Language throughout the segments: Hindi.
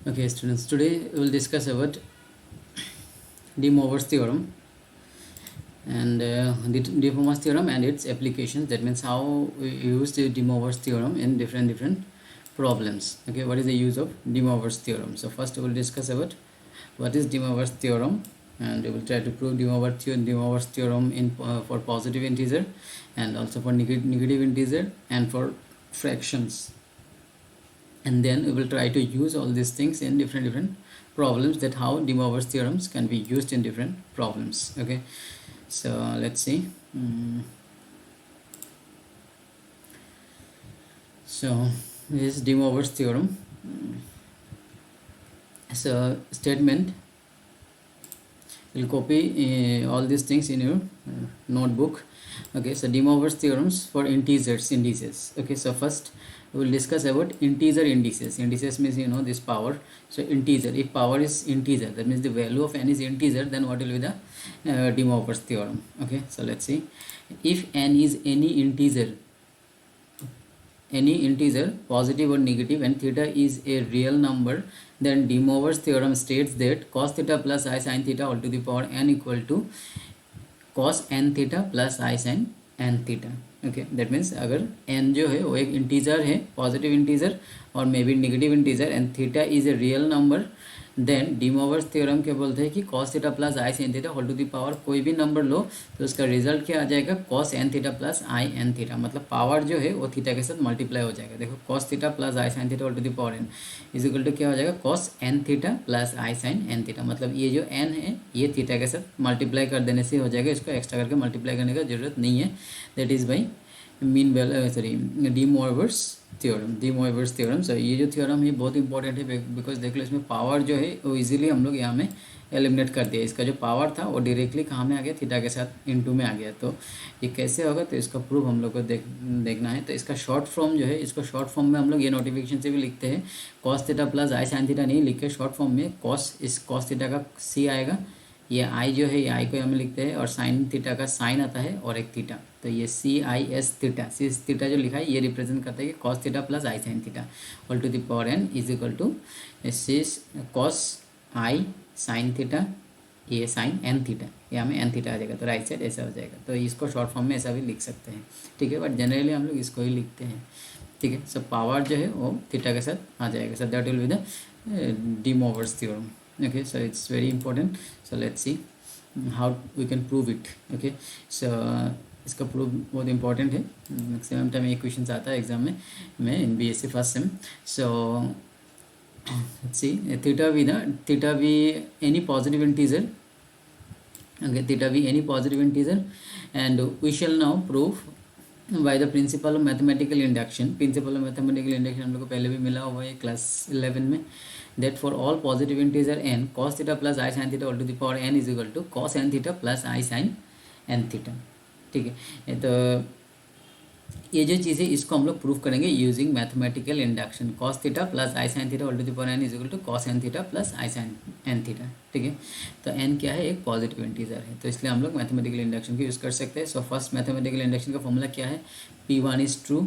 Okay, students, today we will discuss about De Moivre's theorem and the De Moivre's theorem and its applications. That means how we use the De Moivre's theorem in different problems. Okay, what is the use of De Moivre's theorem? So first we will discuss about what is De Moivre's theorem, and we will try to prove De Moivre's theorem in for positive integer and also for negative integer and for fractions. And then we will try to use all these things in different problems, that how De Moivre's theorems can be used in different problems. Okay, so let's see. So this is De Moivre's theorem. So statement, we'll copy all these things in your notebook. Okay, so De Moivre's theorems for indices. Okay, so first we will discuss about integer indices. Indices means, you know, this power. So integer, if power is integer, that means the value of n is integer, then what will be the De Moivre's theorem? Okay, so let's see. If n is any integer, positive or negative, and theta is a real number, then De Moivre's theorem states that cos theta plus I sin theta all to the power n equal to cos n theta plus I sin n theta. Okay, that means अगर n जो है वो एक इंटीजर है, पॉजिटिव इंटीजर और may be negative integer, and theta is a real number, then De Moivre's theorem क्या बोलते हैं कि cos theta plus i sin theta whole to the power कोई भी नंबर लो तो उसका रिजल्ट क्या आ जाएगा, cos n थीटा प्लस आई n थीटा, मतलब पावर जो है वो थीटा के साथ मल्टीप्लाई हो जाएगा. देखो cos theta plus i sin theta whole to the power n is equal to क्या हो जाएगा, cos n theta plus i sin n theta, मतलब ये जो n है ये थीटा के साथ मल्टीप्लाई कर देने से हो जाएगा, इसको एक्स्ट्रा करके मल्टीप्लाई करने का जरूरत नहीं है. That is by mean De Moivre's theorem. So ये जो थ्योरम है बहुत इंपॉर्टेंट है, बिकॉज देख लो इसमें पावर जो है वो इजीली हम लोग यहाँ में एलिमिनेट कर दिया. इसका जो पावर था वो डायरेक्टली कहाँ में आ गया, थीटा के साथ इनटू में आ गया. तो ये कैसे होगा, तो इसका प्रूफ हम लोग को देखना है. तो इसका शॉर्ट फॉर्म जो है, इसको शॉर्ट फॉर्म में हम लोग ये नोटिफिकेशन से भी लिखते हैं, cos theta plus i sin theta नहीं लिख के शॉर्ट फॉर्म में cos थीटा का c आएगा, ये आई जो है ये आई को हमें लिखते हैं, और साइन थीटा का साइन आता है और एक थीटा, तो ये CIS थीटा, सी थीटा जो लिखा है ये रिप्रेजेंट करता है कि cos theta plus i sine theta all to the power n is equal to cos i sine theta, ये साइन n थीटा, ये हमें n थीटा आ जाएगा, तो राइट साइड ऐसा हो जाएगा. तो इसको शॉर्ट फॉर्म में ऐसा भी लिख सकते हैं, ठीक है, बट जनरली हम लोग इसको ही लिखते हैं, ठीक है. सो पावर जो है वो थीटा के साथ आ जाएगा. So that will be the De Moivre's theorem. Okay, so it's very important. So let's see how we can prove it. Okay, so इसका प्रूफ बहुत इंपॉर्टेंट है, मैक्सिमम टाइम ये क्वेश्चन आता है एग्जाम में in BSc first sem. So see theta be any positive integer. Okay, theta be any positive integer, and we shall now prove by the principle of mathematical induction. Principle of mathematical induction हम लोग को पहले भी मिला हुआ है क्लास 11 में, that for all positive integer n cos theta plus I sin theta all to the power n is equal to cos n theta plus I sin n theta. ठीक है, तो ये जो चीज़ है इसको हम लोग प्रूफ करेंगे using mathematical induction. cos theta plus i sin theta all to the power n is equal to cos n theta plus i sin n theta. ठीक है, तो n क्या है, एक पॉजिटिव इंटीजर है, तो इसलिए हम लोग मैथमेटिकल इंडक्शन को यूज़ कर सकते हैं. सो फर्स्ट मैथमेटिकल इंडक्शन का फॉर्मूला क्या है, P1 इज ट्रू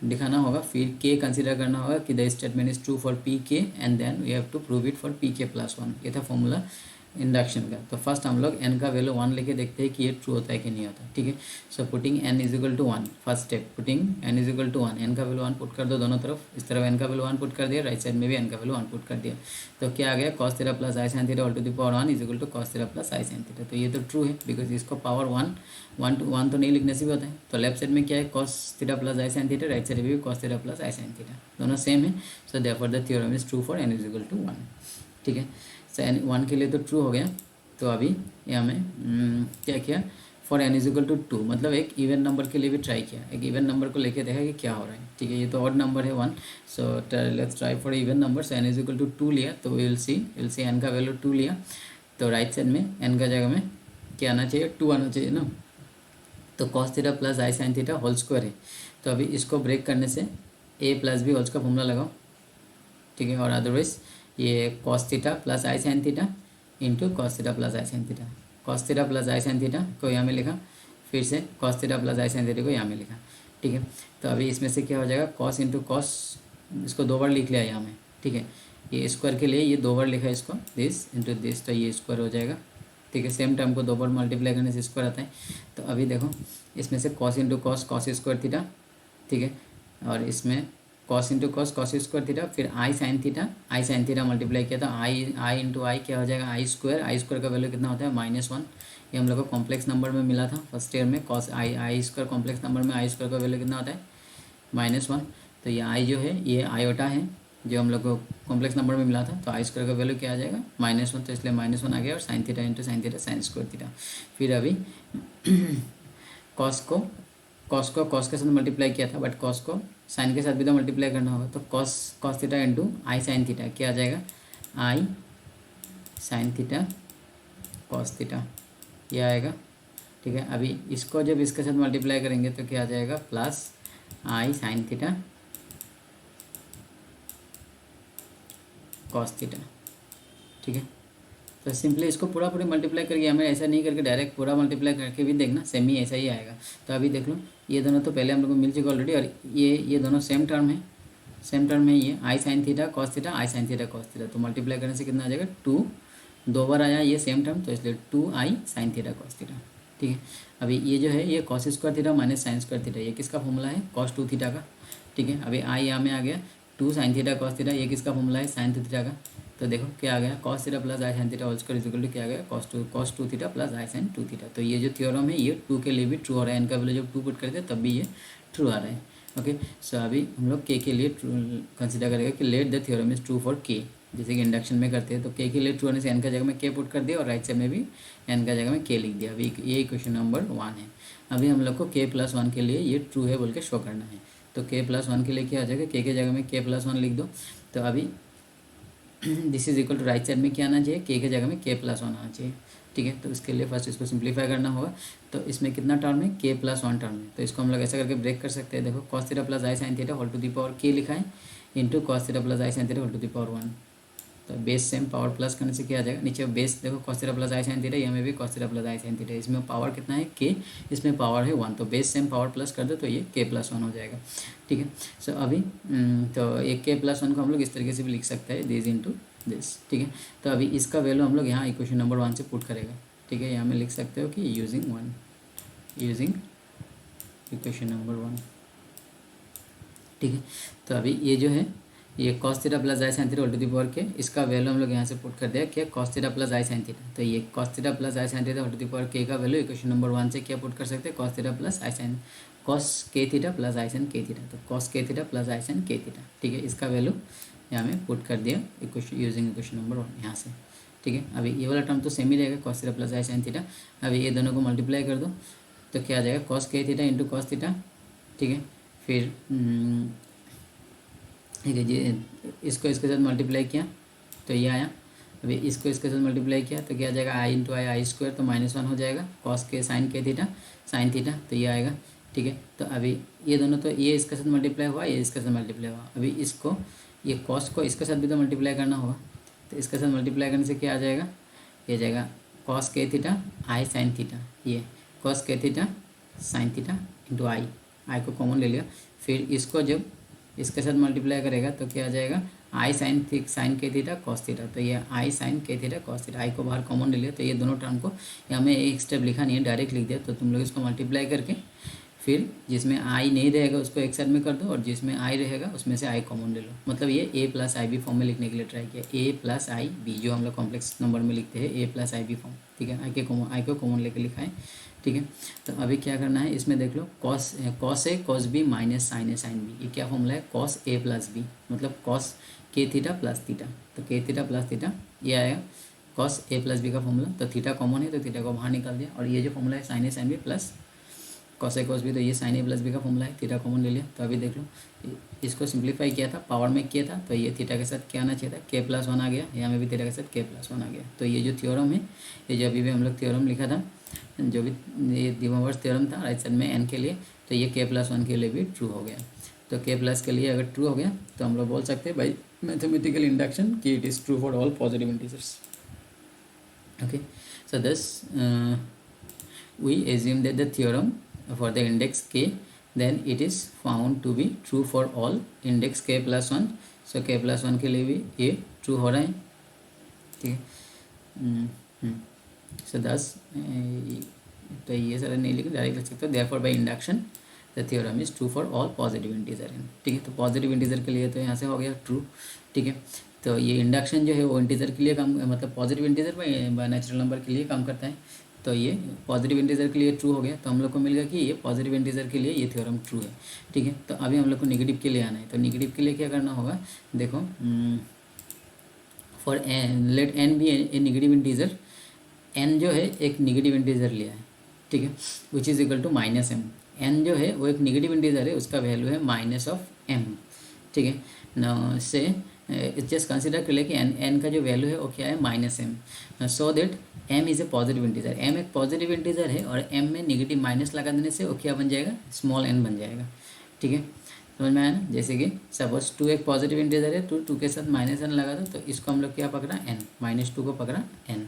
दिखाना होगा, फिर k कंसीडर करना होगा कि the statement is true for Pk, and then we have to prove it for Pk plus 1. ये था फॉर्मूला इंडक्शन का. तो फर्स्ट हम लोग n का वैल्यू 1 लेके देखते हैं कि ये ट्रू होता है कि नहीं होता. ठीक है, so putting n is equal to 1, first step putting n is equal to 1, n का वैल्यू 1 पुट कर दो दोनों तरफ, इस तरफ n का वैल्यू 1 पुट कर दिया, राइट साइड में भी n का वैल्यू 1 पुट कर दिया. तो क्या आ गया, cos theta plus i sin theta all to the power 1 is equal to cos theta plus i sin theta. तो ये तो ट्रू है, बिकॉज इसको पावर 1 तो नहीं लिखने से भी होता है. तो लेफ्ट साइड में क्या है, cos theta plus i sin theta, right side में भी cos theta plus i sin theta, दोनों सेम है. So therefore the theorem is true for n is equal to 1. ठीक है, सो n 1 के लिए तो ट्रू हो गया. तो अभी यहाँ में क्या किया, for n is equal to 2, मतलब एक इवन नंबर के लिए भी ट्राई किया, एक इवन नंबर को लेके देखा कि क्या हो रहा है. ठीक है, ये तो ऑड नंबर है 1, so let's try for even number. So n is equal to 2 लिया, तो विल सी n का वैल्यू 2 लिया, तो राइट साइड में n का जगह में क्या आना चाहिए, 2 आना चाहिए ना. तो cos theta plus i sin theta whole square है, तो अभी इसको ब्रेक करने से a प्लस बी होल्स का फॉर्मूला लगाओ. ठीक है, और अदरवाइज ये cos theta plus i sin theta into cos theta plus i sin theta, cos theta plus i sin theta को यहाँ में लिखा, फिर से cos theta plus i sin theta को यहाँ में लिखा. ठीक है, तो अभी इसमें से क्या हो जाएगा, cos इंटू cos, इसको 2 बार लिख लिया यहाँ में. ठीक है, ये स्क्वायर के लिए ये 2 बार लिखा है इसको, दिस इंटू दिस, तो ये स्क्वायर हो जाएगा, ठीक है। सेम टर्म को 2 बार मल्टीप्लाई करने से स्क्वायर आता है। तो अभी देखो इसमें से cos into cos, cos square theta, ठीक है, और इसमें cos into cos, cos square theta, फिर आई साइन थीटा मल्टीप्लाई किया था, आई इंटू आई क्या हो जाएगा, आई स्क्वायर का वैल्यू कितना होता है -1। ये हम लोग को कॉम्प्लेक्स नंबर में मिला था फर्स्ट ईयर में, कॉस आई स्क्वायर कॉम्प्लेक्स नंबर में आई स्क्वायर का वैल्यू कितना होता है -1। तो ये आई जो है ये आयोटा है जो हम लोग को कॉम्प्लेक्स नंबर में मिला था, तो आई स्क्वायर का वैल्यू क्या आ जाएगा -1, तो इसलिए -1 आ गया, और sine theta into sine theta sine square theta. फिर अभी कॉस को कॉस के साथ मल्टीप्लाई किया था, बट कॉस को साइन के साथ भी तो मल्टीप्लाई करना होगा, तो कॉस थीटा इंटू आई साइन थीटा क्या आ जाएगा, आई साइन थीटा कॉस थीटा ये आएगा, ठीक है। अभी इसको जब इसके साथ मल्टीप्लाई करेंगे तो क्या आ जाएगा, plus i sine theta cos theta, ठीक है। तो सिंपली इसको पूरा मल्टीप्लाई करके, हमें ऐसा नहीं करके डायरेक्ट पूरा मल्टीप्लाई करके भी देखना, सेम ही ऐसा ही आएगा। तो अभी देख लो ये दोनों तो पहले हम लोग को मिल चुका ऑलरेडी, और ये दोनों सेम टर्म है, ये आई साइन थीटा कॉस थीटा, आई साइन थीटा कॉस थीटा, तो मल्टीप्लाई करने से कितना आ जाएगा 2, 2 बार आया ये सेम टर्म, तो इसलिए 2 आई साइन थीटा कॉस थीटा, ठीक है। अभी ये जो है ये cos square theta minus sine square theta, ये किसका फॉर्मूला है, cos 2 थीटा का, ठीक है। अभी आई यहाँ में आ गया 2 साइन थीटा कॉस थीटा, ये किसका फॉर्मूला है, साइन 2 थीटा का। तो देखो क्या आ गया, cos theta plus i sine theta whole square equal to क्या आ गया, cos 2 theta plus i sine 2 theta. तो ये जो थ्योरम है ये 2 के लिए भी ट्रू हो रहा है, इनका वैल्यू जब 2 पुट करते हैं तब भी ये ट्रू आ रहा है। ओके, सो अभी हम लोग के लिए कंसिडर करेंगे कि let the theorem is true for के, जैसे कि इंडक्शन में करते हैं, तो के लिए ट्रू होने से एन का जगह में के पुट कर दिया, और राइट साइड में भी एन का जगह में के लिख दिया। अभी ये क्वेश्चन नंबर 1 है। अभी हम लोग को k+1 के लिए ये ट्रू है बोल के शो करना है, तो k+1 के लिए क्या आ जाएगा, के जगह में k+1 लिख दो। तो अभी this is equal to right side में क्या आना चाहिए, के जगह में k+1 आना चाहिए, ठीक है। तो इसके लिए फर्स्ट इसको सिंप्लीफाई करना होगा। तो इसमें कितना टर्म है, k+1 टर्म है, तो इसको हम लोग ऐसा करके ब्रेक कर सकते हैं। देखो cos theta plus i sine theta whole to the power k लिखा है, into cos theta plus i sine theta whole to the power 1। तो बेस सेम पावर प्लस करने से क्या आ जाएगा, नीचे बेस देखो cos theta plus i sine theta, यहाँ में भी cos theta plus i sine theta, इसमें पावर कितना है k, इसमें पावर है 1, तो बेस सेम पावर प्लस कर दो तो ये k+1 हो जाएगा, ठीक है। सो अभी तो एक k+1 को हम लोग इस तरीके से भी लिख सकते हैं, दिस इंटू दिस, ठीक है। तो अभी इसका वैल्यू हम लोग यहाँ इक्वेशन नंबर 1 से पुट करेगा, ठीक है। यहाँ में लिख सकते हो कि यूजिंग इक्वेशन नंबर 1, ठीक है। तो अभी ये जो है ये cos theta plus i sine theta whole to the power k, इसका वैल्यू हम लोग यहाँ से पुट कर दिया क्या, cos theta plus i sine theta, तो ये cos theta plus i sine theta whole to the power k का वैल्यू इक्वेशन नंबर 1 से क्या पुट कर सकते हैं, cos theta plus i sine cos k theta plus i sine k theta, तो cos k theta plus i sine k theta, ठीक है। इसका वैल्यू यहाँ में पुट कर दिया इक्वेशन यूजिंग इक्वेशन नंबर 1 यहाँ से, ठीक है। अभी ये वाला टर्म तो सेम ही रहेगा, cos theta plus i sine theta. अभी ये दोनों को मल्टीप्लाई कर दो तो क्या आ जाएगा, cos k theta into cos theta, ठीक है। फिर ठीक है जी, इसको इसके साथ मल्टीप्लाई किया तो ये आया। अभी इसको इसके साथ मल्टीप्लाई किया तो क्या आ जाएगा, आई इंटू आई स्क्वायर, तो -1 हो जाएगा, cos के साइन के थीटा साइन थीटा, तो ये आएगा, ठीक है। तो अभी ये दोनों तो ये इसके साथ मल्टीप्लाई हुआ, ये इसके साथ मल्टीप्लाई हुआ। अभी इसको ये cos को इसके साथ भी तो मल्टीप्लाई करना होगा, तो इसके साथ मल्टीप्लाई करने से क्या आ जाएगा, ये आ जाएगा cos के थीटा आई साइन थीटा, ये cos के थीटा साइन थीटा इंटू आई को कॉमन ले लिया। फिर इसको जब इसके साथ मल्टीप्लाई करेगा तो क्या आ जाएगा, आई साइन के थीटा कॉस थीटा, तो ये आई साइन के थीटा कॉस थीटा, आई को बाहर कॉमन ले लिया। तो ये दोनों टर्म को यहाँ में एक स्टेप लिखा नहीं है, डायरेक्ट लिख दिया। तो तुम लोग इसको मल्टीप्लाई करके फिर जिसमें आई नहीं रहेगा उसको एक साइड में कर दो, और जिसमें आई रहेगा उसमें से आई कॉमन ले लो। मतलब ये a plus i b form में लिखने के लिए ट्राई किया, a प्लस आई बी, जो हम लोग कॉम्प्लेक्स नंबर में लिखते हैं a plus i b form, ठीक है। आई को कॉमन लेके लिखा है, ठीक है। तो अभी क्या करना है, इसमें देख लो cos A cos B minus sign A sine B, ये क्या फॉर्मूला है, कॉस ए प्लस बी, मतलब कॉस के थीटा प्लस थीटा, तो के थीटा प्लस थीटा ये आएगा कॉस ए प्लस बी का फॉर्मूला। तो थीटा कॉमन है तो थीटा को बाहर निकाल दिया, और ये जो फॉर्मूला है sign A sine B plus cos A cos B, तो ये साइन ए प्लस बी का फॉर्मूला है, थीटा कॉमन ले लिया। तो अभी देख लो इसको सिंप्लीफाई किया था, पावर में किया था, तो ये थीटा के साथ क्या आना चाहिए था, k+1 आ गया, यहाँ में भी थीटा के साथ k+1 आ गया। तो ये जो थ्योरम है, ये जो अभी भी हम लोग थ्योरम लिखा था, जो भी ये डी मोवर्स थ्योरम था राइट साइड में n के लिए, तो ये k+1 के लिए भी ट्रू हो गया। तो k+ के लिए अगर ट्रू हो गया तो हम लोग बोल सकते हैं बाई मैथमेटिकल इंडक्शन कि it is true for all positive integers. Okay, so this we assume that the theorem for the index k, then it is found to be true for all index k+1. So k+1 के लिए भी ये ट्रू हो रहा है, ठीक है। सो 10 तो ये सारा नहीं लिख डायरेक्ट लिख सकते हो, therefore by induction the theorem is true for all positive integer n, ठीक है। तो पॉजिटिव इंटीजर के लिए तो यहाँ से हो गया ट्रू, ठीक है। तो ये इंडक्शन जो है वो इंटीजर के लिए काम, मतलब positive integer by natural number के लिए काम करता है। तो ये पॉजिटिव इंटीजर के लिए ट्रू हो गया, तो हम लोग को मिल गया कि ये पॉजिटिव इंटीजर के लिए ये थ्योरम ट्रू है, ठीक है। तो अभी हम लोग को नेगेटिव के लिए आना है। तो नेगेटिव के लिए क्या करना होगा, देखो, for n let n be a negative integer, n जो है एक नेगेटिव इंटीजर लिया है, ठीक है, which is equal to -m। N जो है वो एक नेगेटिव इंटीजर है, उसका वैल्यू है -m, ठीक है। न से जस्ट कंसिडर कर ले कि एन का जो वैल्यू है वो क्या है -m, so that m is a positive integer. m एक पॉजिटिव इंटीजर है और m में नेगेटिव माइनस लगा देने से वो क्या बन जाएगा, स्मॉल n बन जाएगा, ठीक है। समझ में आया ना। जैसे कि सपोज 2 एक पॉजिटिव इंटीजर है, तो 2 के साथ -n लगा दो, तो इसको हम लोग क्या पकड़ा, n, -2 को पकड़ा n,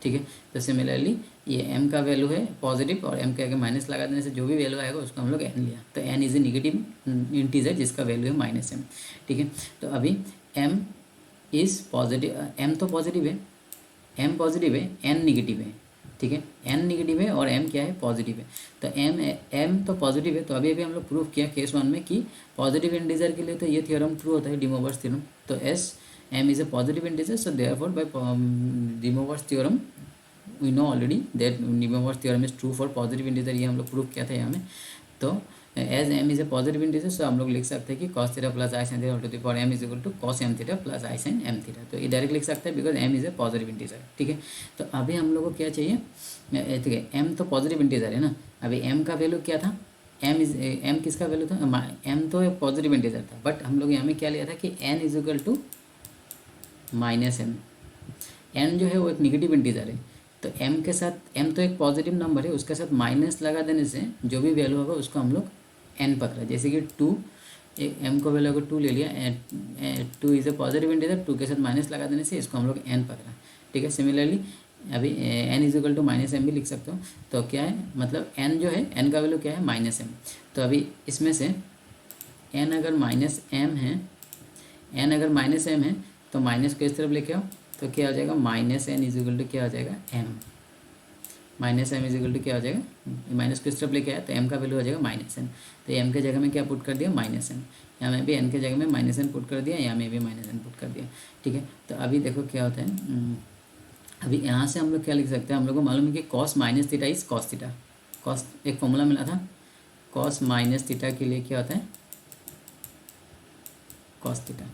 ठीक है। तो सिमिलरली ये m का वैल्यू है पॉजिटिव और m के आगे माइनस लगा देने से जो भी वैल्यू आएगा उसको हम लोग n लिया, तो n is a negative integer जिसका वैल्यू है -m, ठीक है। तो अभी m इज़ पॉजिटिव, m तो पॉजिटिव है, m पॉजिटिव है, n निगेटिव है, ठीक है। n निगेटिव है और m क्या है, पॉजिटिव है। तो m तो पॉजिटिव है, तो अभी हम लोग प्रूफ किया केस 1 में कि पॉजिटिव इंटीजर के लिए तो ये थ्योरम ट्रू होता है, डी मोवर्स थ्योरम। तो m is a positive integer, so therefore by de Moivre's theorem we know already that de Moivre's theorem is true for positive integer, ये हम लोग प्रूफ किया था यहाँ में। तो as m is a positive integer, so हम लोग लिख सकते हैं कि cos theta plus i sine theta whole to the power m is equal to cos m theta plus i sine m theta. तो ये डायरेक्ट लिख सकते हैं because m is a positive integer, ठीक है। तो अभी हम लोग को क्या चाहिए, ठीक है, m तो पॉजिटिव इंटीजर है ना। अभी m का वैल्यू क्या था, m किसका वैल्यू था, m तो एक पॉजिटिव इंटीजर था, बट हम लोग यहाँ में क्या लिया था कि n is equal to -m। n जो है वो एक नेगेटिव इंटीजर है, तो m के साथ, m तो एक पॉजिटिव नंबर है, उसके साथ माइनस लगा देने से जो भी वैल्यू होगा उसको हम लोग n पकड़ा। जैसे कि 2, एक m को वैल्यू अगर 2 ले लिया, 2 इज़ ए पॉजिटिव इंटीजर, 2 के साथ माइनस लगा देने से इसको हम लोग n पकड़ा, ठीक है। सिमिलरली अभी n is equal to -m भी लिख सकते हो। तो क्या है, मतलब n जो है, n का वैल्यू क्या है, -m। तो अभी इसमें से n अगर -m है, n अगर -m है तो माइनस को इस तरफ लेके आओ, तो क्या हो जाएगा, -n इज इक्वल टू क्या हो जाएगा, m, -m is equal to क्या हो जाएगा, माइनस को इस तरफ लेके आया तो m का वैल्यू हो जाएगा -n। तो m के जगह में क्या पुट कर दिया, -n, यहाँ में भी n के जगह में -n पुट कर दिया, यहाँ में भी -n पुट कर दिया, ठीक है। तो अभी देखो क्या होता है, अभी यहाँ से हम लोग क्या लिख सकते हैं, हम लोग को मालूम है कि cos minus theta is cos theta, cos एक फॉर्मूला मिला था, cos माइनस थीटा के लिए क्या होता है, cos थीटा,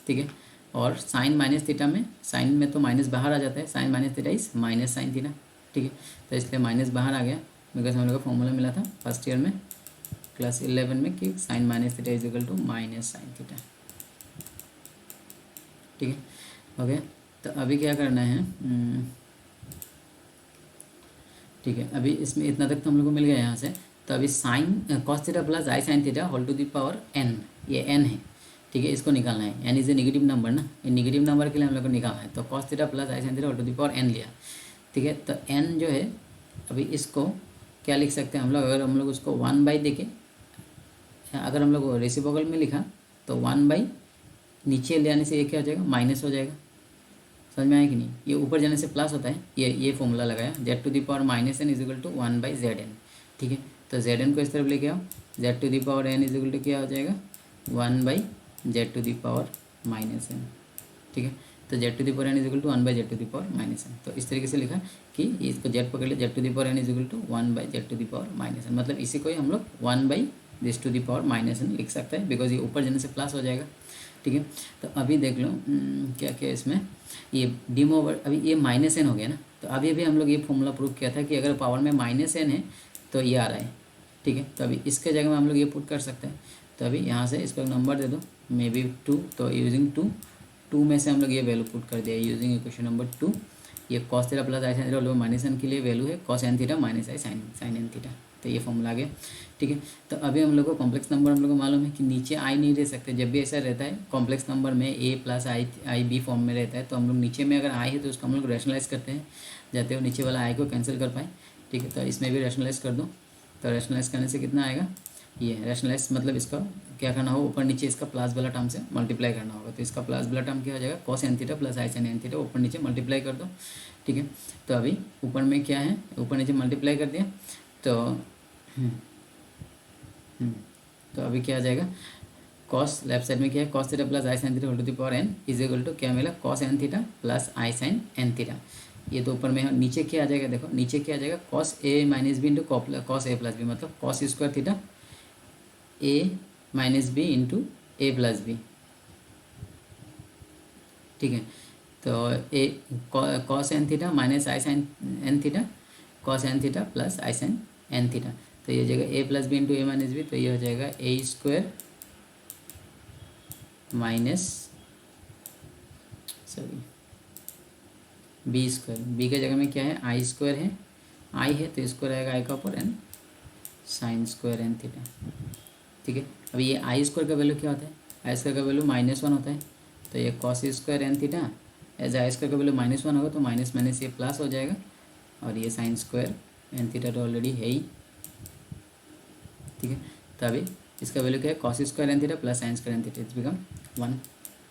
ठीक है। और साइन माइनस थीटा में, साइन में तो माइनस बाहर आ जाता है, sine minus theta is minus sine theta, ठीक है। तो इसलिए माइनस बाहर आ गया बिकॉज हम लोग का फॉर्मूला मिला था फर्स्ट ईयर में क्लास 11 में कि sine minus theta is equal to minus sine theta, ठीक है, हो गया। तो अभी क्या करना है, ठीक है, अभी इसमें इतना तक तो हम लोग को मिल गया यहाँ से। तो अभी sine cos theta plus i sine theta whole to the power n, ये n है, ठीक है, इसको निकालना है। n is a negative number ना, ये नेगेटिव नंबर के लिए हम लोग को निकालना है। तो cos theta plus i sine theta whole to the power n लिया, ठीक है। तो n जो है, अभी इसको क्या लिख सकते हैं हम लोग, अगर हम लोग उसको 1 देखें, अगर हम लोग रेसिप्रोकल में लिखा तो 1 नीचे ले आने से ये क्या हो जाएगा, माइनस हो जाएगा। समझ में आया कि नहीं, ये ऊपर जाने से प्लस होता है, ये फॉर्मूला लगाया, z to the power -n is equal to 1/zn, ठीक है। तो zn को इस तरफ लेके आओ, z to the power n is equal to क्या हो जाएगा, 1/z to the power -n, ठीक है। तो z to the power n is equal to 1/z to the power -n। तो इस तरीके से लिखा कि इसको z पकड़ ले, z to the power n is equal to 1/z to the power -n, मतलब इसी को ही हम लोग 1/z to the power -n लिख सकते हैं बिकॉज ये ऊपर जाने से प्लस हो जाएगा, ठीक है। तो अभी देख लो क्या क्या इसमें, ये डी मोवर, अभी ये -n हो गया ना। तो अभी हम लोग ये फॉर्मूला प्रूव किया था कि अगर पावर में -n है तो ये आ रहा है, ठीक है। तो अभी इसके जगह में हम लोग ये पुट कर सकते हैं। तो अभी यहाँ से इसको नंबर दे दो, मे बी 2, तो यूजिंग 2 में से हम लोग ये वैल्यू पुट कर दिया यूजिंग इक्वेशन नंबर 2। ये cos theta plus i sine theta -n के लिए वैल्यू है cos n theta minus i sign n theta, तो ये फॉर्मूला आ गया, ठीक है। तो अभी हम लोग को कॉम्प्लेक्स नंबर हम लोग को मालूम है कि नीचे आई नहीं रह सकते, जब भी ऐसा रहता है कॉम्प्लेक्स नंबर में a plus i b form में रहता है, तो हम लोग नीचे में अगर आई है तो उसको हम लोग रैशनलाइज करते हैं, जाते हो नीचे वाला आई को कैंसिल कर पाए, ठीक है। तो इसमें भी रैशनलाइज कर दो, तो रैशनलाइज करने से कितना आएगा, ये रैशनलाइज मतलब इसका क्या करना होगा, ऊपर नीचे इसका प्लस वाला टर्म से मल्टीप्लाई करना होगा। तो इसका प्लस वाला टर्म क्या हो जाएगा, cos N theta plus i sine N theta, ऊपर नीचे मल्टीप्लाई कर दो, ठीक है। तो अभी ऊपर में क्या है, ऊपर नीचे मल्टीप्लाई कर दिया, तो तो अभी क्या आ जाएगा, कॉस लेफ्ट साइड में क्या है, cos theta plus i sine theta whole to the power n is equal to क्या मिला, cos N theta plus i sine N theta. ये तो ऊपर में है, नीचे क्या आ जाएगा, देखो नीचे क्या आ जाएगा, cos A minus B into cos A plus B, मतलब cos square theta A minus B into A plus B, ठीक है। तो A cos N theta minus i sine N theta, cos N theta plus i sine N theta. तो ये हो जाएगा A plus B into A minus B, तो ये हो जाएगा A square minus sorry B square, B के जगह में क्या है, आई स्क्वायर है, आई है तो स्क्वायर आएगा आई का ऊपर n sine square n theta, ठीक है। अब ये आई स्क्वायर का वैल्यू क्या होता है, आई स्क्वायर का वैल्यू -1 होता है, तो ये cos square n theta as i square का वैल्यू -1 होगा, तो माइनस माइनस ये प्लस हो जाएगा, और ये साइन स्क्वायर एन थीटा तो ऑलरेडी है ही, ठीक है। तो अभी इसका वैल्यू क्या है, cos square n theta plus sine square n theta, it's become 1,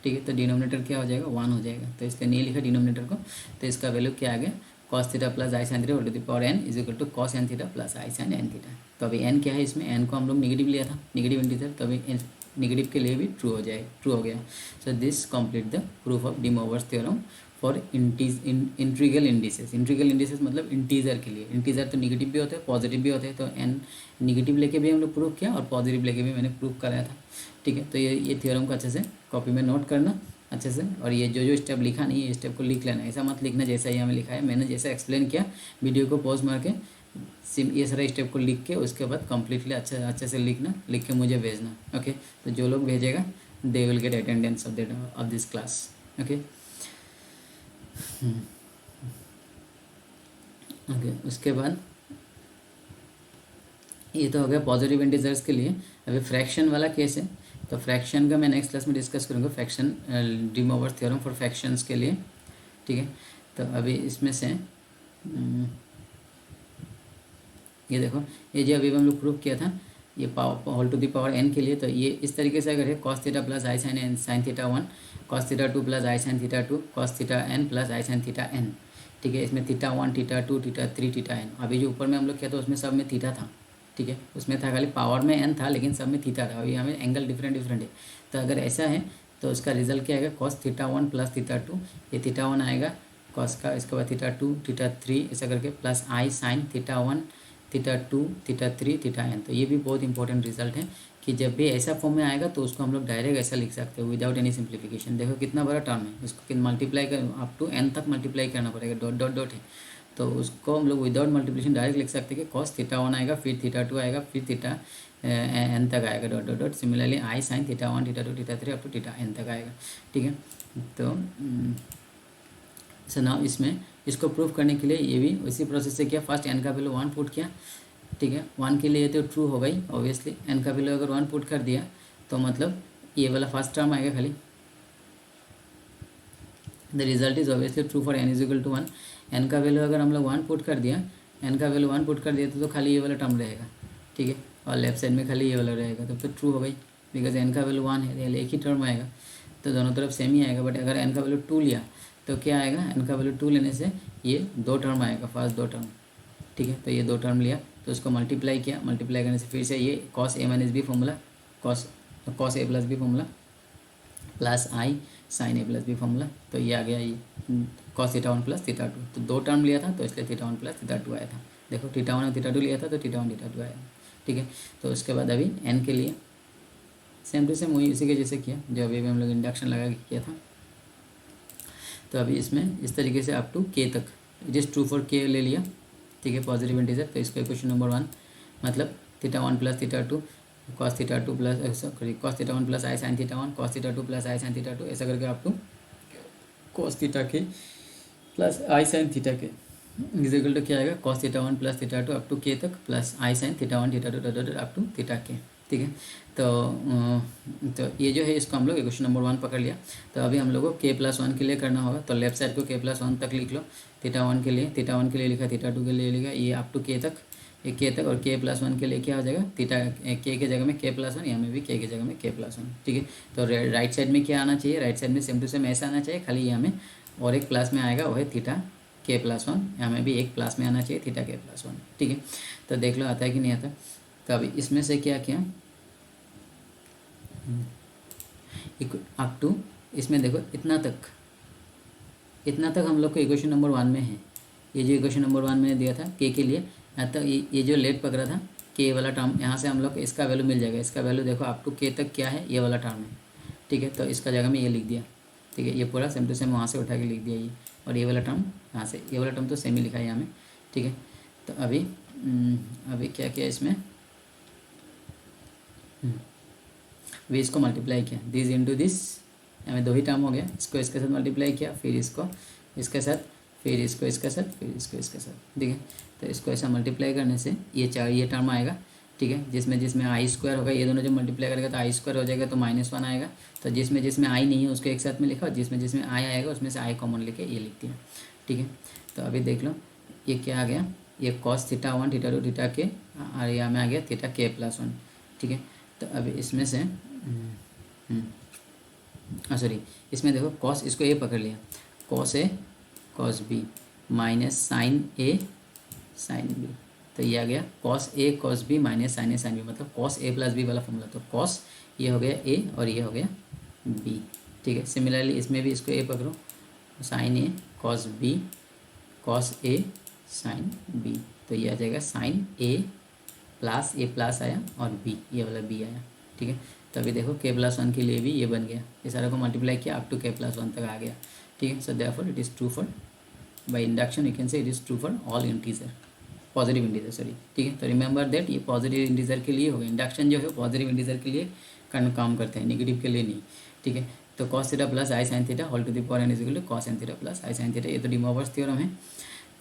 ठीक है। तो डिनोमिनेटर क्या हो जाएगा, 1 हो जाएगा, तो इसका नहीं लिखा डिनोमिनेटर को, तो इसका वैल्यू क्या आ गया, cos theta plus i sine theta whole to the power n is equal to cos N theta plus i sine N theta. तो अभी एन क्या है, इसमें एन को हम लोग नेगेटिव लिया था, नेगेटिव इंटीजर, तो अभी नेगेटिव के लिए भी ट्रू हो जाए, ट्रू हो गया। So this complete the proof of D mowers theorem for integral indices. Integral indices मतलब इंटीजर के लिए, इंटीजर तो नेगेटिव भी होते हैं पॉजिटिव भी होते हैं, तो एन नेगेटिव लेके भी हम लोग प्रूफ किया और पॉजिटिव लेके भी मैंने प्रूफ कराया था, ठीक है। तो ये थ्योरम को अच्छे से कॉपी में नोट करना अच्छे से, और ये जो स्टेप लिखा नहीं है ये स्टेप को लिख लेना, ऐसा मत लिखना जैसा ही हमें लिखा है, मैंने जैसा एक्सप्लेन किया वीडियो को पॉज मार के ये सारा स्टेप को लिख के उसके बाद कम्प्लीटली अच्छे से लिखना, लिख के मुझे भेजना, ओके। तो जो लोग भेजेगा they will get attendance of this class, okay. Okay, उसके बाद ये तो हो गया पॉजिटिव इंटीजर्स के लिए। अभी फ्रैक्शन वाला केस है, तो फ्रैक्शन का मैं नेक्स्ट क्लास में डिस्कस करूँगा, fraction D mowers theorem for fractions के लिए, ठीक है। तो अभी इसमें से ये देखो, ये जो अभी हम लोग प्रूफ किया था, ये power whole to the power N के लिए, तो ये इस तरीके से अगर है cos theta plus i sine N sine theta 1, cos theta 2 plus i sine theta 2, cos theta N plus i sine theta N, ठीक है। इसमें theta 1 theta 2 theta 3 theta N, अभी जो ऊपर में हम लोग किया था उसमें सब में थीटा था, ठीक है, उसमें था खाली पावर में एन था लेकिन सब में थीटा था, अभी हमें एंगल डिफरेंट है। तो अगर ऐसा है तो उसका रिजल्ट क्या आएगा, कॉस थीटा 1 प्लस थीटा 2, ये थीटा 1 आएगा कॉस का, इसके बाद थीटा 2 थीटा 3 ऐसा करके plus i sine theta 1 theta 2 theta 3 theta N. तो ये भी बहुत इंपॉर्टेंट रिजल्ट है कि जब भी ऐसा फॉर्म में आएगा तो उसको हम लोग डायरेक्ट ऐसा लिख सकते हो विदाउट एनी सिंप्लीफिकेशन। देखो कितना बड़ा टर्म है, उसको मल्टीप्लाई कर अप टू एन तक मल्टीप्लाई करना पड़ेगा, डॉट डॉट डॉट है, तो उसको हम लोग विदाउट मल्टीप्लिकेशन डायरेक्ट लिख सकते हैं कि कॉस थीटा 1 आएगा, फिर थीटा 2 आएगा, फिर थीटा एन तक आएगा, dot dot dot. Similarly i sine theta 1 theta 2 theta 3 up to theta n तक आएगा, ठीक है। तो सो नाउ इसमें इसको प्रूव करने के लिए ये भी उसी प्रोसेस से किया, फर्स्ट एन का वैल्यू 1 पुट किया, ठीक है। 1 के लिए तो ट्रू हो गई ऑब्वियसली, एन का वैल्यू अगर 1 पुट कर दिया तो मतलब ये वाला फर्स्ट टर्म आएगा खाली, the result is obviously true for n is equal to 1। N का वैल्यू अगर हम लोग 1 पुट कर दिया, एन का वैल्यू 1 पुट कर दिया तो खाली ये वाला टर्म रहेगा, ठीक है, और लेफ्ट साइड में खाली ये वाला रहेगा, तब तो ट्रू हो गई, बिकॉज एन का वैल्यू 1 है, एक ही टर्म आएगा तो दोनों तरफ सेम ही आएगा। बट अगर एन का वैल्यू 2 लिया तो क्या आएगा, एन का वैल्यू 2 लेने से ये 2 टर्म आएगा, फर्स्ट 2 टर्म, ठीक है। तो ये 2 टर्म लिया तो उसको मल्टीप्लाई किया, मल्टीप्लाई करने से फिर से ये cos A minus B formula, cos A plus B formula plus i sign A plus B formula, तो ये आ गया ये कॉस थीटा 1 प्लस थीटा 2, तो 2 टर्म लिया था तो इसलिए थीटा 1 प्लस थीटा 2 आया था। देखो थीटा 1 और थीटा 2 लिया था तो थीटा 1 थीटा 2 आया, ठीक है। तो उसके बाद अभी एन के लिए सेम टू सेम वही इसी के जैसे किया जो अभी हम लोग इंडक्शन लगा के किया था। तो अभी इसमें इस तरीके से अप टू के तक इट इज़ ट्रू फॉर के ले लिया, ठीक है, पॉजिटिव इंटीजर। तो इसका क्वेश्चन नंबर 1 मतलब theta 1 plus theta 2 cos theta 2 plus cos theta 1 plus i sine theta 1 cos theta 2 plus i sine theta 2 ऐसा करके up to cos theta K plus i sine theta K is equal to क्या आएगा, cos theta 1 plus theta 2 up to K तक plus i sine theta 1 theta 2 up to theta K, ठीक है। तो ये जो है इसको हम लोग क्वेश्चन नंबर 1 पकड़ लिया। तो अभी हम लोग को के प्लस 1 के लिए करना होगा, तो लेफ्ट साइड को के प्लस 1 तक लिख लो, थीटा 1 के लिए लिखा, थीटा 2 के लिए लिखा, ये अप टू के तक, ये के तक, और के प्लस वन के लिए क्या हो जाएगा, थीटा के जगह में के प्लस वन, यहाँ में भी के जगह में के प्लस वन, ठीक है। तो राइट साइड में क्या आना चाहिए, राइट साइड में सेम टू सेम ऐसा आना चाहिए, खाली यहाँ में और एक प्लस में आएगा, वो है थीटा के प्लस वन, यहाँ में भी एक प्लस में आना चाहिए, थीटा के प्लस वन, ठीक है। तो देख लो आता है कि नहीं आता। तो अभी इसमें से क्या किया, अप टू इसमें देखो इतना तक हम लोग को इक्वेशन नंबर 1 में है। ये जो इक्वेशन नंबर 1 में दिया था के लिए, तो ये जो लेट पकड़ा था के वाला टर्म, यहाँ से हम लोग को इसका वैल्यू मिल जाएगा। इसका वैल्यू देखो अप टू के तक क्या है, ये वाला टर्म है, ठीक है। तो इसका जगह में ये लिख दिया, ठीक है। ये पूरा सेम टू सेम वहाँ से उठा के लिख दिया ये, और ये वाला टर्म यहाँ से, ये वाला टर्म तो सेम ही लिखा है यहाँ में, ठीक है। तो अभी क्या किया इसमें, अभी इसको मल्टीप्लाई किया, दिस इंटू दिस, हमें 2 ही टर्म हो गया, इसको इसके साथ मल्टीप्लाई किया, फिर इसको इसके साथ, फिर इसको इसके साथ, फिर इसको इसके साथ, ठीक है। तो इसको ऐसा मल्टीप्लाई करने से ये टर्म आएगा, ठीक है। जिसमें आई स्क्वायर होगा, ये दोनों जब मल्टीप्लाई करेगा तो आई स्क्वायर हो जाएगा, तो -1 आएगा। तो जिसमें आई नहीं है उसको एक साथ में लिखा, और जिसमें आई आएगा उसमें से आई कॉमन लेके ये लिख दिया, ठीक है। तो अभी देख लो ये क्या आ गया, ये कॉस थीटा 1 थीटा 2 थीटा के, और यहाँ में आ गया थीटा के प्लस 1, ठीक है। तो अभी इसमें से सॉरी, इसमें देखो कॉस, इसको ए पकड़ लिया, cos A cos B minus sign A sine B, तो ये आ गया cos A cos B minus sign A sine B, मतलब कॉस ए प्लस बी वाला फॉर्मूला। तो कॉस ये हो गया ए और ये हो गया बी, ठीक है। सिमिलरली इसमें भी इसको ए पकड़ो, sign A cos B cos A sine B, तो ये आ जाएगा साइन ए प्लस आया और बी, ये वाला बी आया, ठीक है। तो अभी देखो के प्लस 1 के लिए भी ये बन गया, ये सारा को मल्टीप्लाई किया अप टू के प्लस 1 तक आ गया, ठीक है। So therefore it is true for, by induction you can say it is true for all integer, positive integer sorry, ठीक है। तो रिमेंबर दैट ये पॉजिटिव इंटीजर के लिए होगा, इंडक्शन जो है पॉजिटिव इंटीजर के लिए काम करते हैं, नेगेटिव के लिए नहीं, ठीक है। तो cos theta plus i sine theta whole to the power n is equal to cos N theta plus i sine theta, ये तो डी मोवर्स थ्योरम है।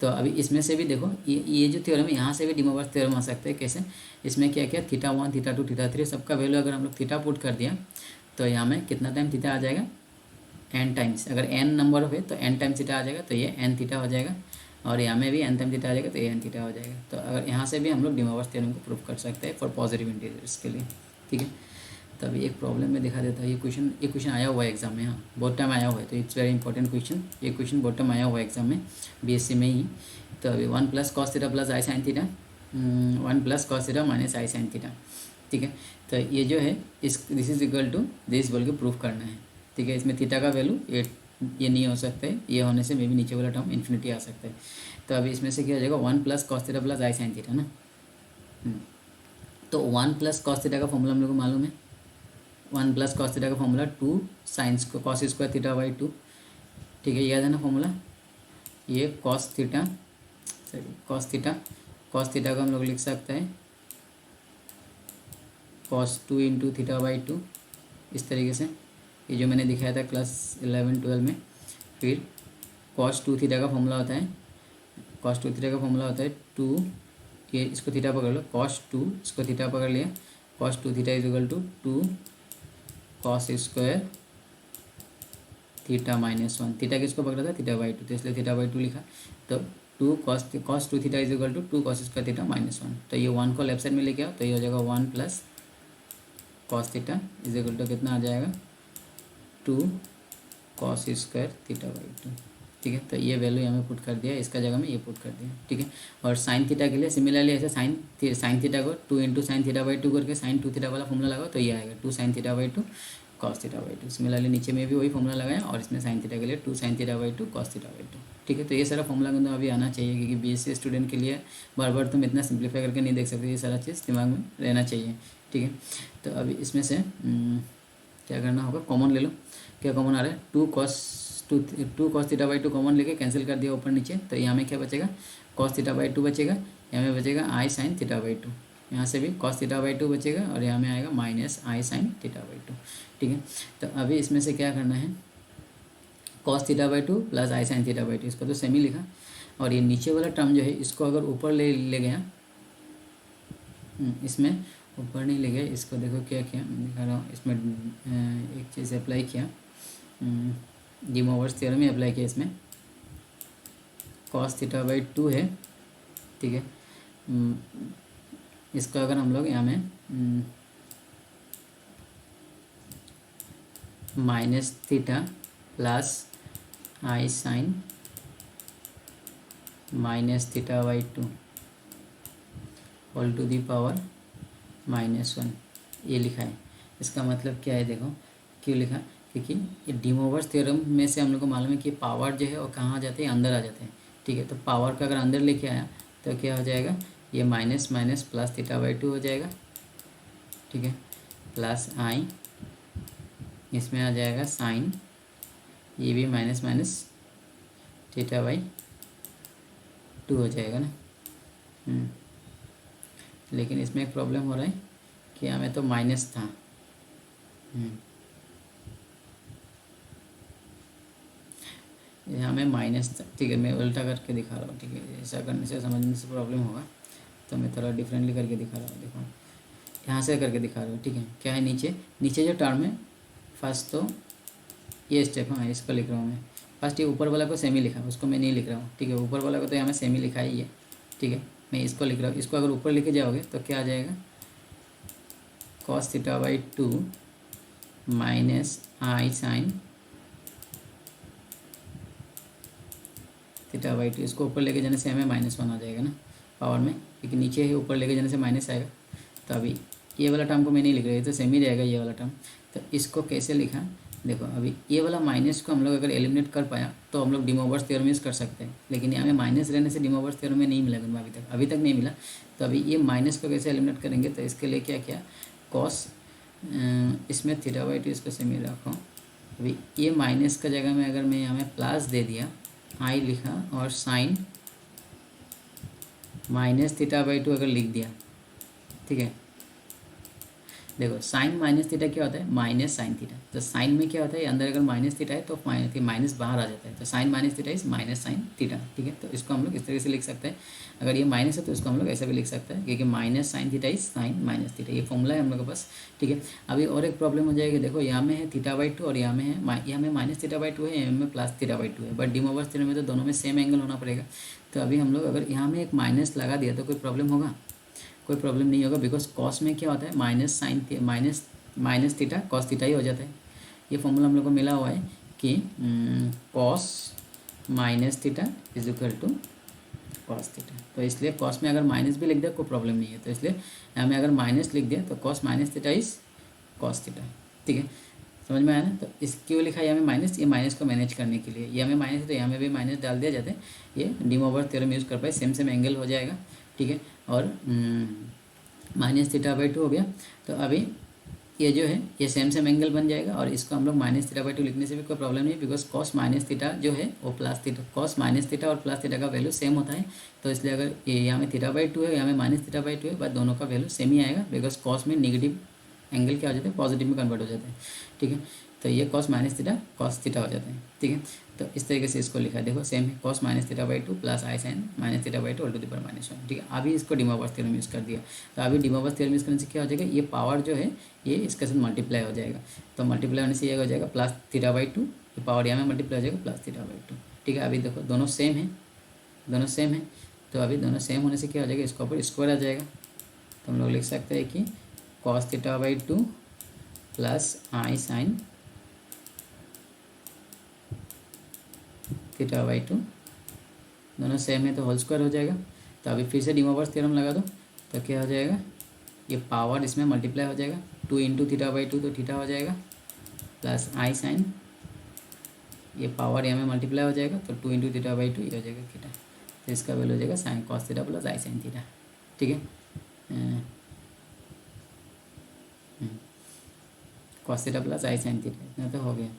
तो अभी इसमें से भी देखो ये जो थ्योरम है, यहाँ से भी डी मोवर्स थ्योरम आ सकता है। कैसे, इसमें क्या किया, थीटा 1 थीटा 2 थीटा 3 सबका वैल्यू अगर हम लोग थीटा पुट कर दिया, तो यहाँ में कितना टाइम थीटा आ जाएगा, n टाइम्स, अगर n नंबर हो तो n टाइम्स थीटा आ जाएगा, तो ये n थीटा हो जाएगा, और यहाँ में भी n टाइम थीटा आ जाएगा, तो ये n थीटा हो जाएगा। तो अगर यहाँ से भी हम लोग डी मोवर्स थ्योरम को प्रूव कर सकते हैं फॉर पॉजिटिव इंटीजर्स के लिए, ठीक है। तो अभी एक प्रॉब्लम में दिखा देता है, ये क्वेश्चन आया हुआ है एग्जाम में, हाँ बहुत टाइम आया हुआ है, तो इट्स वेरी इंपॉर्टेंट क्वेश्चन, ये क्वेश्चन बहुत टाइम आया हुआ है एग्जाम में, बीएससी में ही। तो अभी 1 plus cos theta plus i sine theta, 1 plus cos theta minus i sine theta, ठीक है। तो ये जो है this is equal to this बोल के प्रूफ करना है, ठीक है। इसमें थीटा का वैल्यू ये नहीं हो सकता है, ये होने से मे भी नीचे वाला टर्म इन्फिनिटी आ सकता है। तो अभी इसमें से क्या हो जाएगा, 1 plus cos theta plus i sine theta ना, तो 1 प्लस कॉस थीटा का फॉर्मूला हम लोग को मालूम है, 1 प्लस कॉस थीटा का फॉर्मूला 2 साइंस को कॉस स्क्वायर थीटा बाई 2, ठीक है, याद है ना फॉर्मूला। ये कॉस थीटा कॉस थीटा को हम लोग लिख सकते हैं कॉस 2 इंटू थीटा बाई 2, इस तरीके से, ये जो मैंने दिखाया था क्लास 11-12 में। फिर कॉस 2 थीटा का फॉर्मूला होता है, कॉस 2 थीटा का फॉर्मूला होता है 2, ये इसको थीटा पकड़ लो, कॉस 2 इसको थीटा पकड़ लिया, cos 2 theta is equal to 2 cos square theta minus 1, theta किसको पकड़ा था, थीटा बाई 2, तो इसलिए थीटा बाई 2 लिखा। तो 2 cos 2 theta is equal to 2 cos square theta minus 1, तो ये 1 को लेफ्ट साइड में लेके आओ, तो ये हो जाएगा 1 plus cos theta is equal to कितना आ जाएगा 2 कॉस स्क्वायर थीटा बाई 2, ठीक है। तो ये वैल्यू हमें पुट कर दिया, इसका जगह में ये पुट कर दिया, ठीक है। और साइन थीटा के लिए सिमिलरली ऐसे साइन थीटा को 2 इंटू साइन थीटा बाई 2 करके साइन 2 थीटा वाला फॉर्मूला लगाओ, तो ये आएगा 2 sine theta by 2 cos theta by 2। Similarly नीचे में भी वही फॉर्मूला लगाया, और इसमें साइन थीटा के लिए 2 sine theta by 2 cos theta by 2, ठीक है। तो ये सारा फॉर्मूला तो अभी आना चाहिए, क्योंकि बीएससी स्टूडेंट के लिए बार बार तुम इतना सिंप्लीफाई करके नहीं देख सकते, ये सारा चीज़ दिमाग में रहना चाहिए, ठीक है। तो अभी इसमें से क्या करना होगा, कॉमन ले लो, क्या कॉमन आ रहा है, 2 कॉस थीटा बाई 2 कॉमन लेके कैंसिल कर दिया ऊपर नीचे, तो यहाँ में क्या बचेगा, कॉस थीटा बाई 2 बचेगा, यहाँ में बचेगा आई साइन थीटा बाई 2, यहाँ से भी कॉस थीटा बाई 2 बचेगा, और यहाँ में आएगा minus i sine theta by 2, ठीक है। तो अभी इसमें से क्या करना है, cos theta by 2 plus i sine theta by 2, इसको तो सेम ही लिखा, और ये नीचे वाला टर्म जो है इसको अगर ऊपर ले गया, इसमें ऊपर नहीं ले गया, इसको देखो क्या किया दिखा रहा हूँ, इसमें एक चीज़ अप्लाई किया, डी मोवर्स थ्योरम में अप्लाई किया, इसमें कॉस थीटा बाई 2 है, ठीक है, इसको अगर हम लोग यहाँ में minus theta plus i sine minus theta by two whole to the power -1 ये लिखा है। इसका मतलब क्या है देखो, क्यों लिखा, क्योंकि ये डी मोवर्स थ्योरम में से हम लोग को मालूम है कि पावर जो है वो कहाँ आ जाते हैं, अंदर आ जाते हैं। ठीक है, तो पावर का अगर अंदर लेके आया तो क्या हो जाएगा, ये minus minus plus theta by to हो जाएगा। ठीक है, प्लस आई, इसमें आ जाएगा साइन, ये भी minus minus theta by to हो जाएगा ना। लेकिन इसमें एक प्रॉब्लम हो रहा है कि हमें तो माइनस था। यहाँ में माइनस था। ठीक है, मैं उल्टा करके दिखा रहा हूँ। ठीक है, ऐसा करने से समझने से प्रॉब्लम होगा, तो मैं थोड़ा डिफरेंटली करके दिखा रहा हूँ। देखो यहाँ से करके दिखा रहा हूँ। ठीक है, क्या है नीचे, नीचे जो टर्म है फर्स्ट, तो ये स्टेप, हाँ इसको लिख रहा हूँ मैं। फर्स्ट ये ऊपर वाला को सेमी लिखा, उसको मैं नहीं लिख रहा हूँ। ठीक है, ऊपर वाला को तो यहाँ में सेमी लिखा ही है। ठीक है, मैं इसको लिख रहा हूँ। इसको अगर ऊपर लेके जाओगे तो क्या आ जाएगा, cos theta by to minus i sine theta by to. इसको ऊपर लेके जाने से हमें -1 आ जाएगा ना पावर में, क्योंकि नीचे है, ऊपर लेके जाने से माइनस आएगा। तो अभी ये वाला टर्म को मैं नहीं लिख रहा, ये तो सेमी रहेगा ये वाला टर्म। तो इसको कैसे लिखा, देखो अभी ये वाला माइनस को हम लोग अगर एलिमिनेट कर पाया तो हम लोग डी मोवर्स थ्योरम यूज़ कर सकते हैं। लेकिन यहाँ में माइनस रहने से डी मोवर्स थ्योरम में नहीं मिला अभी तक नहीं मिला। तो अभी ये माइनस को कैसे एलिमिनेट करेंगे, तो इसके लिए क्या क्या, कॉस, इसमें थीटा बाई टू, इसको सेमी रखो। अभी ये माइनस का जगह में अगर मैं यहाँ में प्लस दे दिया, आई लिखा, और sine minus theta by two अगर लिख दिया। ठीक है, देखो साइन माइनस थीटा क्या होता है, माइनस साइन थीटा। तो साइन में क्या होता है, अंदर अगर माइनस थीटा है तो माइनस बाहर आ जाता है। तो sine minus theta is minus sine theta. ठीक है, तो इसको हम लोग इस तरीके से लिख सकते हैं। अगर ये माइनस है तो इसको हम लोग ऐसा भी लिख सकते हैं, क्योंकि minus sine theta is sine minus theta, ये फॉर्मूला है हम लोग के पास। ठीक है, अभी और एक प्रॉब्लम हो जाएगी। देखो यहाँ में है थीटा बाई टू और यहाँ में है, यहाँ में माइनस थीटा बाई टू है, यहाँ में प्लस थीटा बाई टू है। बट डी मोवर्स थ्योरम में तो दोनों में सेम एंगल होना पड़ेगा। तो अभी हम लोग अगर यहाँ में एक माइनस लगा दिया तो कोई प्रॉब्लम होगा, कोई प्रॉब्लम नहीं होगा, बिकॉज कॉस में क्या होता है, माइनस थीटा कॉस थीटा ही हो जाता है। ये फॉर्मूला हम लोग को मिला हुआ है कि cos minus theta is equal to cos theta. तो इसलिए कॉस में अगर माइनस भी लिख दिया कोई प्रॉब्लम नहीं है। तो इसलिए हमें अगर माइनस लिख दिया तो cos minus theta is cos theta. ठीक है, समझ में आया ना। तो इस क्यों लिखा है यहाँ में माइनस, ये माइनस को मैनेज करने के लिए। यहाँ में माइनस है तो यहाँ में भी माइनस डाल दिया जाता है। ये डी मोवर्स थ्योरम यूज़ कर पाए, सेम सेम एंगल हो जाएगा। ठीक है, और माइनस थीटा बाई टू हो गया। तो अभी ये जो है ये सेम सेम एंगल बन जाएगा, और इसको हम लोग माइनस थीटा बाई टू लिखने से भी कोई प्रॉब्लम नहीं, बिकॉज कॉस माइनस थीटा जो है वो plus theta, cos minus theta और प्लस थीटा का वैल्यू सेम होता है। तो इसलिए अगर ये यहाँ में थीटा बाई टू है, यहाँ में माइनस थीटा बाई टू है, बट दोनों का वैल्यू सेम ही आएगा, बिकॉज कॉस में नेगेटिव एंगल क्या हो जाता है, पॉजिटिव में कन्वर्ट हो जाता है। ठीक है, तो ये cos minus theta cos theta हो जाता है। ठीक है, तो इस तरीके से इसको लिखा है। देखो सेम है, cos minus theta by two plus i sine minus theta by two whole to the power -1। ठीक है, अभी इसको डी मोवर्स थ्योरम यूज़ कर दिया। तो अभी डी मोवर्स थ्योरम यूज़ करने से क्या हो जाएगा, ये पावर जो है ये इसके साथ मल्टीप्लाई हो जाएगा। तो मल्टीप्लाई होने से ये हो जाएगा प्लस थीटा बाई टू, ये पावर यहाँ में मल्टीप्लाई हो जाएगा प्लस थीटा बाई टू। ठीक है, अभी देखो दोनों सेम है, दोनों सेम है। तो अभी दोनों सेम होने से क्या हो जाएगा, इसके ऊपर स्क्वायर आ जाएगा। तो हम लोग लिख सकते हैं कि cos theta by two plus i sine theta by to, दोनों सेम है तो होल स्क्वायर हो जाएगा। तो अभी फिर से डी मोवर्स थ्योरम लगा दो तो क्या हो जाएगा, ये पावर इसमें मल्टीप्लाई हो जाएगा, 2 इंटू थीटा बाई टू तो थीटा हो जाएगा, प्लस आई साइन, ये पावर यहाँ में मल्टीप्लाई हो जाएगा तो 2 इंटू थीटा बाई टू ये हो जाएगा थीटा। तो इसका वैल्यू हो जाएगा sign cos theta plus i sine theta. ठीक है, cos theta plus i sine theta, इतना तो हो गया।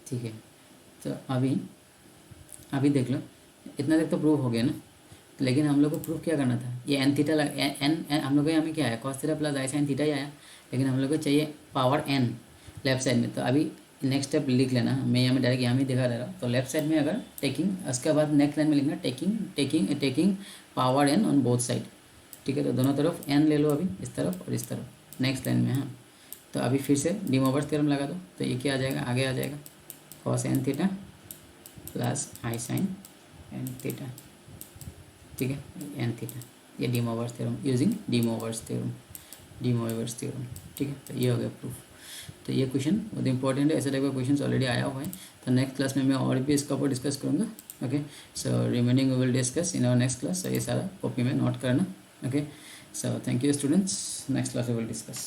ठीक है, तो अभी देख लो, इतना तक तो प्रूफ हो गया ना। लेकिन हम लोग को प्रूफ क्या करना था, ये एन थीटा एन हम लोग को यहाँ में क्या आया, cos theta plus i sine theta ही आया। लेकिन हम लोग को चाहिए पावर एन लेफ्ट साइड में। तो अभी नेक्स्ट स्टेप लिख लेना, मैं यहाँ में डायरेक्ट यहाँ में दिखा दे रहा हूँ। तो लेफ्ट साइड में अगर टेकिंग, उसके बाद नेक्स्ट लाइन में लिखना taking power an on both side. ठीक है। तो दोनों तरफ n ले लो अभी, इस तरफ और इस तरफ, नेक्स्ट लाइन में। हाँ, तो अभी फिर से डी मोवर्स थ्योरम लगा दो, तो ये क्या आ जाएगा, आगे आ जाएगा cos n theta plus i sign n theta, ठीक है, n थीटा, ये D mowers theorem using D mowers theorem, D mowers theorem, ठीक है। तो ये हो गया प्रूफ। तो ये क्वेश्चन बहुत इंपॉर्टेंट है, ऐसे टाइप का क्वेश्चन ऑलरेडी आया हुआ है। तो नेक्स्ट क्लास में मैं और भी इसका ऊपर डिस्कस करूँगा। Okay, so remaining we will discuss in our next class. सो ये सारा कॉपी में नोट करना। Okay, so thank you students, next class we will discuss.